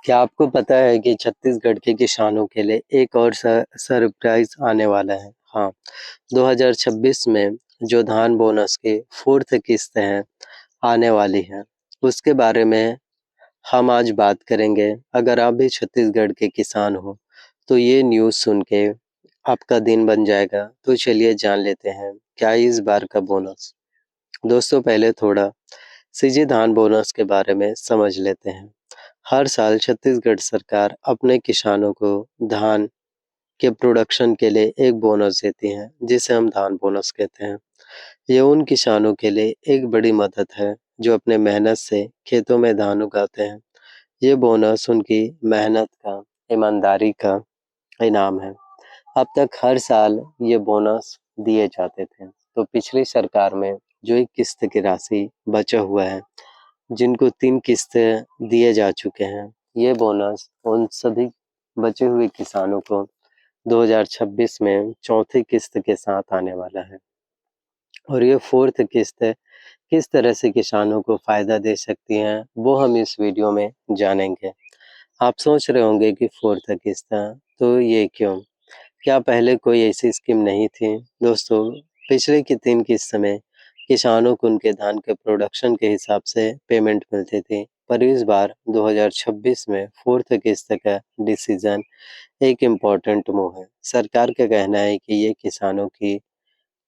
क्या आपको पता है कि छत्तीसगढ़ के किसानों के लिए एक और सरप्राइज आने वाला है? हाँ, 2026 में जो धान बोनस की 4th किस्त है आने वाली है, उसके बारे में हम आज बात करेंगे। अगर आप भी छत्तीसगढ़ के किसान हो, तो ये न्यूज़ सुन के आपका दिन बन जाएगा। तो चलिए जान लेते हैं, क्या है इस बार का बोनस। दोस्तों पहले थोड़ा सीजी धान बोनस के बारे में समझ लेते हैं। हर साल छत्तीसगढ़ सरकार अपने किसानों को धान के प्रोडक्शन के लिए एक बोनस देती है, जिसे हम धान बोनस कहते हैं। ये उन किसानों के लिए एक बड़ी मदद है जो अपने मेहनत से खेतों में धान उगाते हैं। ये बोनस उनकी मेहनत का, ईमानदारी का इनाम है। अब तक हर साल ये बोनस दिए जाते थे। तो पिछली सरकार में जो एक किस्त की राशि बचा हुआ है, जिनको 3 किस्तें दिए जा चुके हैं, ये बोनस उन सभी बचे हुए किसानों को 2026 में चौथी किस्त के साथ आने वाला है। और ये 4th किस्त किस तरह से किसानों को फ़ायदा दे सकती हैं, वो हम इस वीडियो में जानेंगे। आप सोच रहे होंगे कि 4th किस्त तो ये क्यों? क्या पहले कोई ऐसी स्कीम नहीं थी? दोस्तों, पिछले की 3 किस्त में किसानों को उनके धान के प्रोडक्शन के हिसाब से पेमेंट मिलती थी, पर इस बार 2026 में 4th किस्त का डिसीजन एक इम्पोर्टेंट मूव है। सरकार का कहना है कि ये किसानों की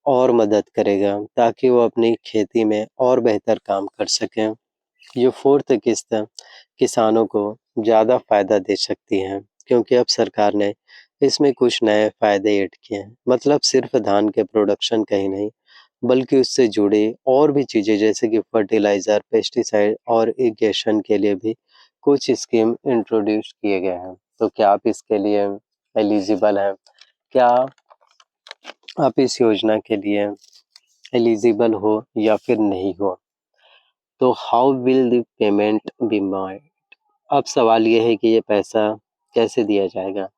और मदद करेगा ताकि वो अपनी खेती में और बेहतर काम कर सकें। ये 4th किस्त किसानों को ज़्यादा फ़ायदा दे सकती है, क्योंकि अब सरकार ने इसमें कुछ नए फ़ायदे ऐड किए हैं। मतलब सिर्फ धान के प्रोडक्शन का ही नहीं, बल्कि उससे जुड़ी और भी चीज़ें जैसे कि फर्टिलाइज़र, पेस्टिसाइड और इरिगेशन के लिए भी कुछ स्कीम इंट्रोड्यूस किए गए हैं। तो क्या आप इसके लिए एलिजिबल हैं? क्या आप इस योजना के लिए एलिजिबल हो या फिर नहीं हो? तो how will the payment be made? अब सवाल ये है कि ये पैसा कैसे दिया जाएगा?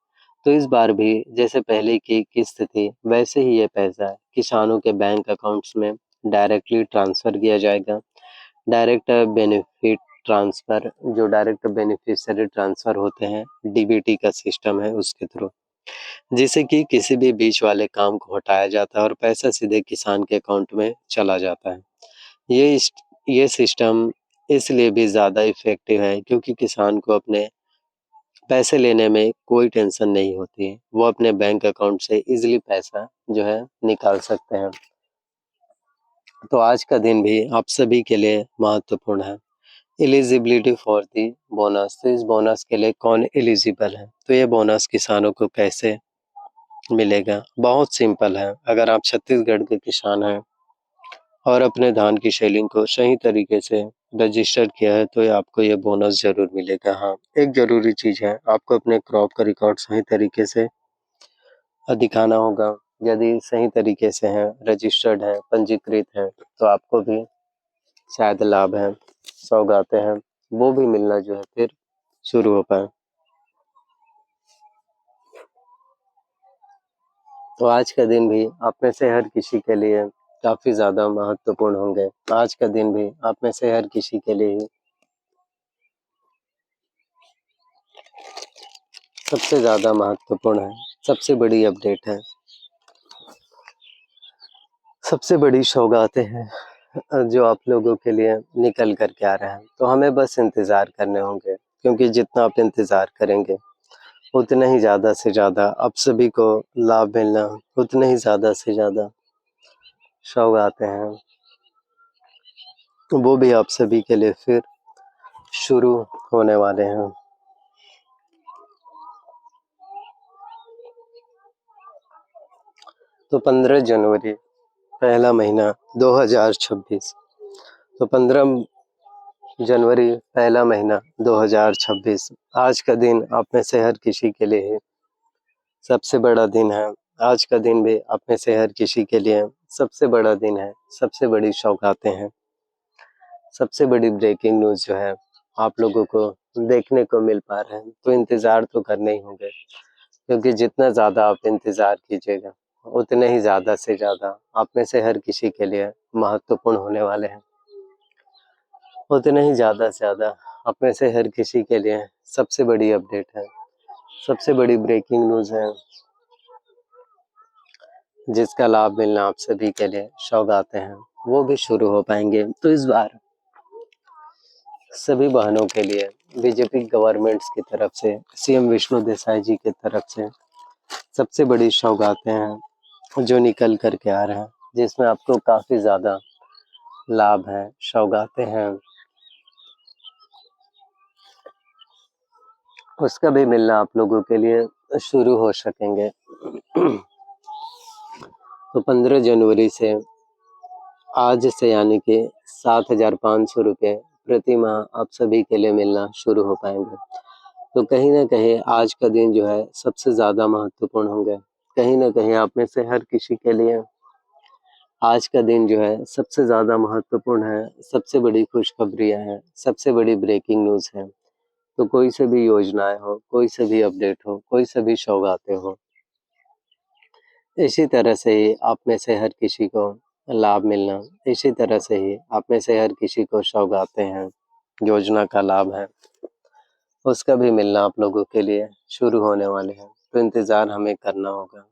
तो इस बार भी जैसे पहले की किस्त थी, वैसे ही ये पैसा किसानों के बैंक अकाउंट्स में डायरेक्टली ट्रांसफ़र किया जाएगा। डायरेक्ट बेनिफिट ट्रांसफ़र, जो डायरेक्ट बेनिफिशियरी ट्रांसफ़र होते हैं, डीबीटी का सिस्टम है उसके थ्रू, जिससे कि किसी भी बीच वाले काम को हटाया जाता है और पैसा सीधे किसान के अकाउंट में चला जाता है। ये सिस्टम इसलिए भी ज़्यादा इफ़ेक्टिव है क्योंकि किसान को अपने पैसे लेने में कोई टेंशन नहीं होती है। वो अपने बैंक अकाउंट से ईज़िली पैसा जो है निकाल सकते हैं। तो आज का दिन भी आप सभी के लिए महत्वपूर्ण है। एलिजिबिलिटी फॉर दी बोनस, तो इस बोनस के लिए कौन एलिजिबल है? तो ये बोनस किसानों को कैसे मिलेगा? बहुत सिंपल है। अगर आप छत्तीसगढ़ के किसान हैं और अपने धान की शेलिंग को सही तरीके से रजिस्टर किया है, तो ये आपको ये बोनस ज़रूर मिलेगा। हाँ, एक ज़रूरी चीज़ है, आपको अपने क्रॉप का रिकॉर्ड सही तरीके से दिखाना होगा। यदि सही तरीके से हैं, रजिस्टर्ड हैं, पंजीकृत हैं, तो आपको भी शायद लाभ हैं, सौगातें हैं, वो भी मिलना जो है फिर शुरू हो पाए। तो आज का दिन भी आप में से हर किसी के लिए काफ़ी ज़्यादा महत्वपूर्ण होंगे। आज का दिन भी आप में से हर किसी के लिए सबसे ज़्यादा महत्वपूर्ण है, सबसे बड़ी अपडेट है, सबसे बड़ी सौगातें हैं जो आप लोगों के लिए निकल कर के आ रहे हैं। तो हमें बस इंतज़ार करने होंगे, क्योंकि जितना आप इंतज़ार करेंगे, उतना ही ज़्यादा से ज़्यादा आप सभी को लाभ मिलना, उतने ही ज़्यादा से ज़्यादा सौगातें हैं, वो भी आप सभी के लिए फिर शुरू होने वाले हैं। तो 15 जनवरी पहला महीना 2026, तो 15 जनवरी पहला महीना 2026, आज का दिन आप में से हर किसी के लिए सबसे बड़ा दिन है। आज का दिन भी आप में से हर किसी के लिए सबसे बड़ा दिन है, सबसे बड़ी सौगातें हैं, सबसे बड़ी ब्रेकिंग न्यूज़ जो है आप लोगों को देखने को मिल पा रहे हैं। तो इंतज़ार तो करने ही होंगे, क्योंकि जितना ज़्यादा आप इंतज़ार कीजिएगा, उतने ही ज़्यादा से ज़्यादा आप में से हर किसी के लिए महत्वपूर्ण होने वाले हैं। उतने ही ज़्यादा से ज़्यादा आप में से हर किसी के लिए सबसे बड़ी अपडेट है, सबसे बड़ी ब्रेकिंग न्यूज़ है, जिसका लाभ मिलना आप सभी के लिए सौगातें हैं, वो भी शुरू हो पाएंगे। तो इस बार सभी वाहनों के लिए बीजेपी गवर्नमेंट्स की तरफ से, सीएम विष्णु देसाई जी की तरफ से सबसे बड़ी सौगातें हैं जो निकल कर के आ रहे हैं, जिसमें आपको काफ़ी ज़्यादा लाभ है, सौगातें हैं, उसका भी मिलना आप लोगों के लिए शुरू हो सकेंगे। तो 15 जनवरी से आज से यानी कि 7,500 रुपये प्रति माह आप सभी के लिए मिलना शुरू हो पाएंगे। तो कहीं ना कहीं आज का दिन जो है सबसे ज़्यादा महत्वपूर्ण होंगे। कहीं ना कहीं आप में से हर किसी के लिए आज का दिन जो है सबसे ज़्यादा महत्वपूर्ण है, सबसे बड़ी खुशखबरियाँ हैं, सबसे बड़ी ब्रेकिंग न्यूज़ है। तो कोई से भी योजनाएं हो, कोई से भी अपडेट हो, कोई से भी सौगातें हो, इसी तरह से ही आप में से हर किसी को लाभ मिलना, इसी तरह से ही आप में से हर किसी को सौगातें हैं, योजना का लाभ है, उसका भी मिलना आप लोगों के लिए शुरू होने वाले हैं। तो इंतज़ार हमें करना होगा,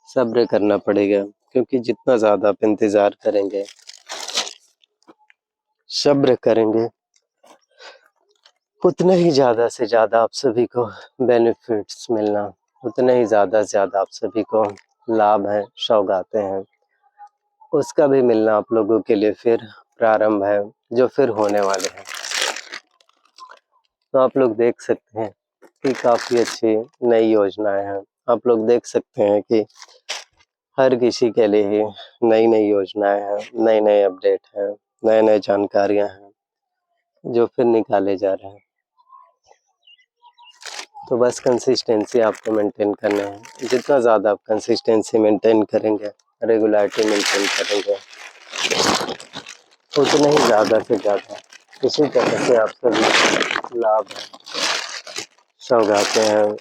सब्र करना पड़ेगा, क्योंकि जितना ज़्यादा आप इंतज़ार करेंगे, सब्र करेंगे, उतना ही ज़्यादा से ज़्यादा आप सभी को बेनिफिट्स मिलना, उतना ही ज़्यादा से ज़्यादा आप सभी को लाभ है, सौगातें हैं, उसका भी मिलना आप लोगों के लिए फिर प्रारंभ है, जो फिर होने वाले हैं। तो आप लोग देख सकते हैं कि काफ़ी अच्छी नई योजनाएं हैं। आप लोग देख सकते हैं कि हर किसी के लिए ही नई नई योजनाएं हैं, नए नए अपडेट हैं, नए नए जानकारियां हैं, जो फिर निकाले जा रहे हैं। तो बस कंसिस्टेंसी आपको मेंटेन करना है। जितना ज़्यादा आप कंसिस्टेंसी मेंटेन करेंगे, रेगुलरिटी मेंटेन करेंगे, उतना ही ज़्यादा से ज़्यादा इसी तरह से आप सभी लाभ हैं, सौगातें हैं,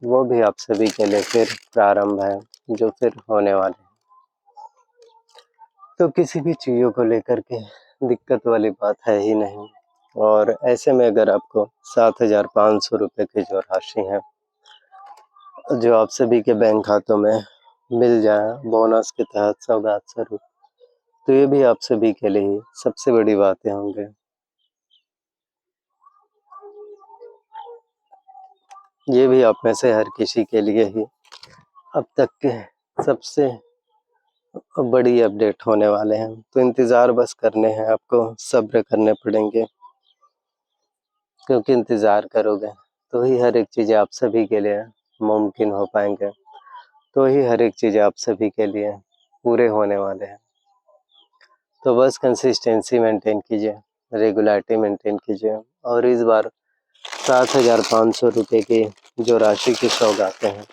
वो भी आप सभी के लिए फिर प्रारंभ है, जो फिर होने वाले हैं। तो किसी भी चीज़ों को लेकर के दिक्कत वाली बात है ही नहीं। और ऐसे में अगर आपको 7,500 रुपये की जो राशि है, जो आप सभी के बैंक खातों में मिल जाए बोनस के तहत सौगात स्वरूप, तो ये भी आप सभी के लिए ही सबसे बड़ी बातें होंगे। ये भी आप में से हर किसी के लिए ही अब तक के सबसे बड़ी अपडेट होने वाले हैं। तो इंतज़ार बस करने हैं, आपको सब्र करने पड़ेंगे, क्योंकि इंतज़ार करोगे तो ही हर एक चीज़ें आप सभी के लिए मुमकिन हो पाएंगे, तो ही हर एक चीज़ें आप सभी के लिए पूरे होने वाले हैं। तो बस कंसिस्टेंसी मेंटेन कीजिए, रेगुलरिटी मेंटेन कीजिए, और इस बार 7,500 रुपये की जो राशि की सौगातें हैं,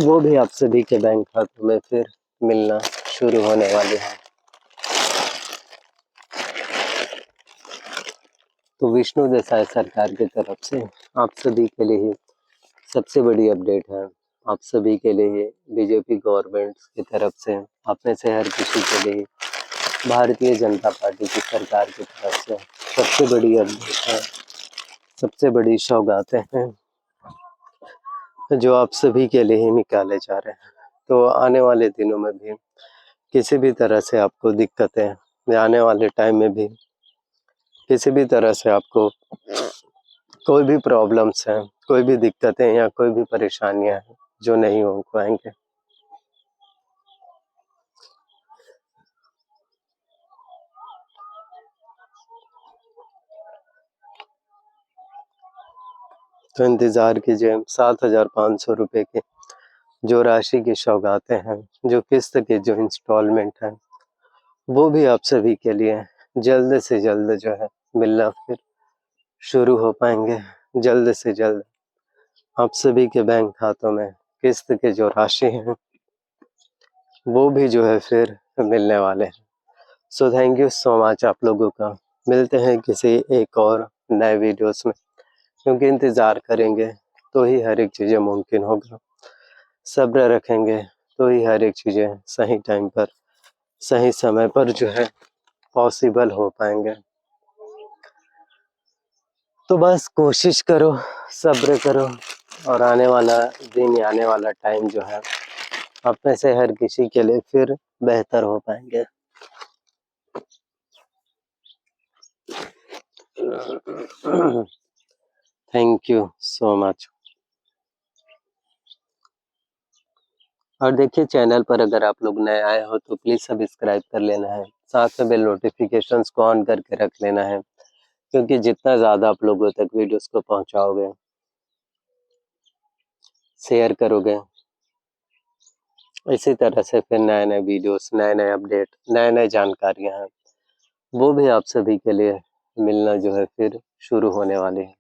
वो भी आप सभी के बैंक खातों में फिर मिलना शुरू होने वाली है। तो विष्णु देसाई सरकार की तरफ से आप सभी के लिए सबसे बड़ी अपडेट है, आप सभी के लिए बीजेपी गवर्नमेंट की तरफ से, आप में से हर किसी के लिए भारतीय जनता पार्टी की सरकार की तरफ से सबसे बड़ी अपडेट है, सबसे बड़ी सौगातें हैं, जो आप सभी के लिए ही निकाले जा रहे हैं। तो आने वाले दिनों में भी किसी भी तरह से आपको दिक्कतें, या आने वाले टाइम में भी किसी भी तरह से आपको कोई भी प्रॉब्लम्स हैं, कोई भी दिक्कतें या कोई भी परेशानियां हैं, जो नहीं हो पाएंगे। तो इंतज़ार कीजिए, 7,500 रुपये की जो राशि की सौगातें हैं, जो किस्त के जो इंस्टॉलमेंट हैं, वो भी आप सभी के लिए जल्द से जल्द जो है मिलना फिर शुरू हो पाएंगे। जल्द से जल्द आप सभी के बैंक खातों में किस्त के जो राशि हैं, वो भी जो है फिर मिलने वाले हैं। So thank you so much आप लोगों का। मिलते हैं किसी एक और नए वीडियोस में, क्योंकि इंतज़ार करेंगे तो ही हर एक चीज़ें मुमकिन होगा, सब्र रखेंगे तो ही हर एक चीज़ें सही टाइम पर, सही समय पर जो है पॉसिबल हो पाएंगे। तो बस कोशिश करो, सब्र करो और आने वाला दिन या आने वाला टाइम जो है आप में से हर किसी के लिए फिर बेहतर हो पाएँगे। Thank you so much. और देखिए चैनल पर अगर आप लोग नए आए हो तो प्लीज़ सब्सक्राइब कर लेना है, साथ में बेल नोटिफ़िकेशंस को ऑन करके रख लेना है, क्योंकि जितना ज़्यादा आप लोगों तक वीडियोस को पहुँचाओगे, शेयर करोगे, इसी तरह से फिर नए-नए वीडियोस, नए-नए अपडेट, नए-नए जानकारियाँ हैं, वो भी आप सभी के लिए मिलना जो है फिर शुरू होने वाली है।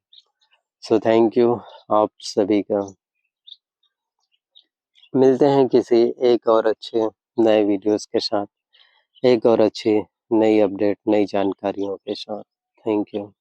सो थैंक यू आप सभी का। मिलते हैं किसी एक और अच्छे नए वीडियोस के साथ, एक और अच्छी नई अपडेट, नई जानकारियों के साथ। Thank you.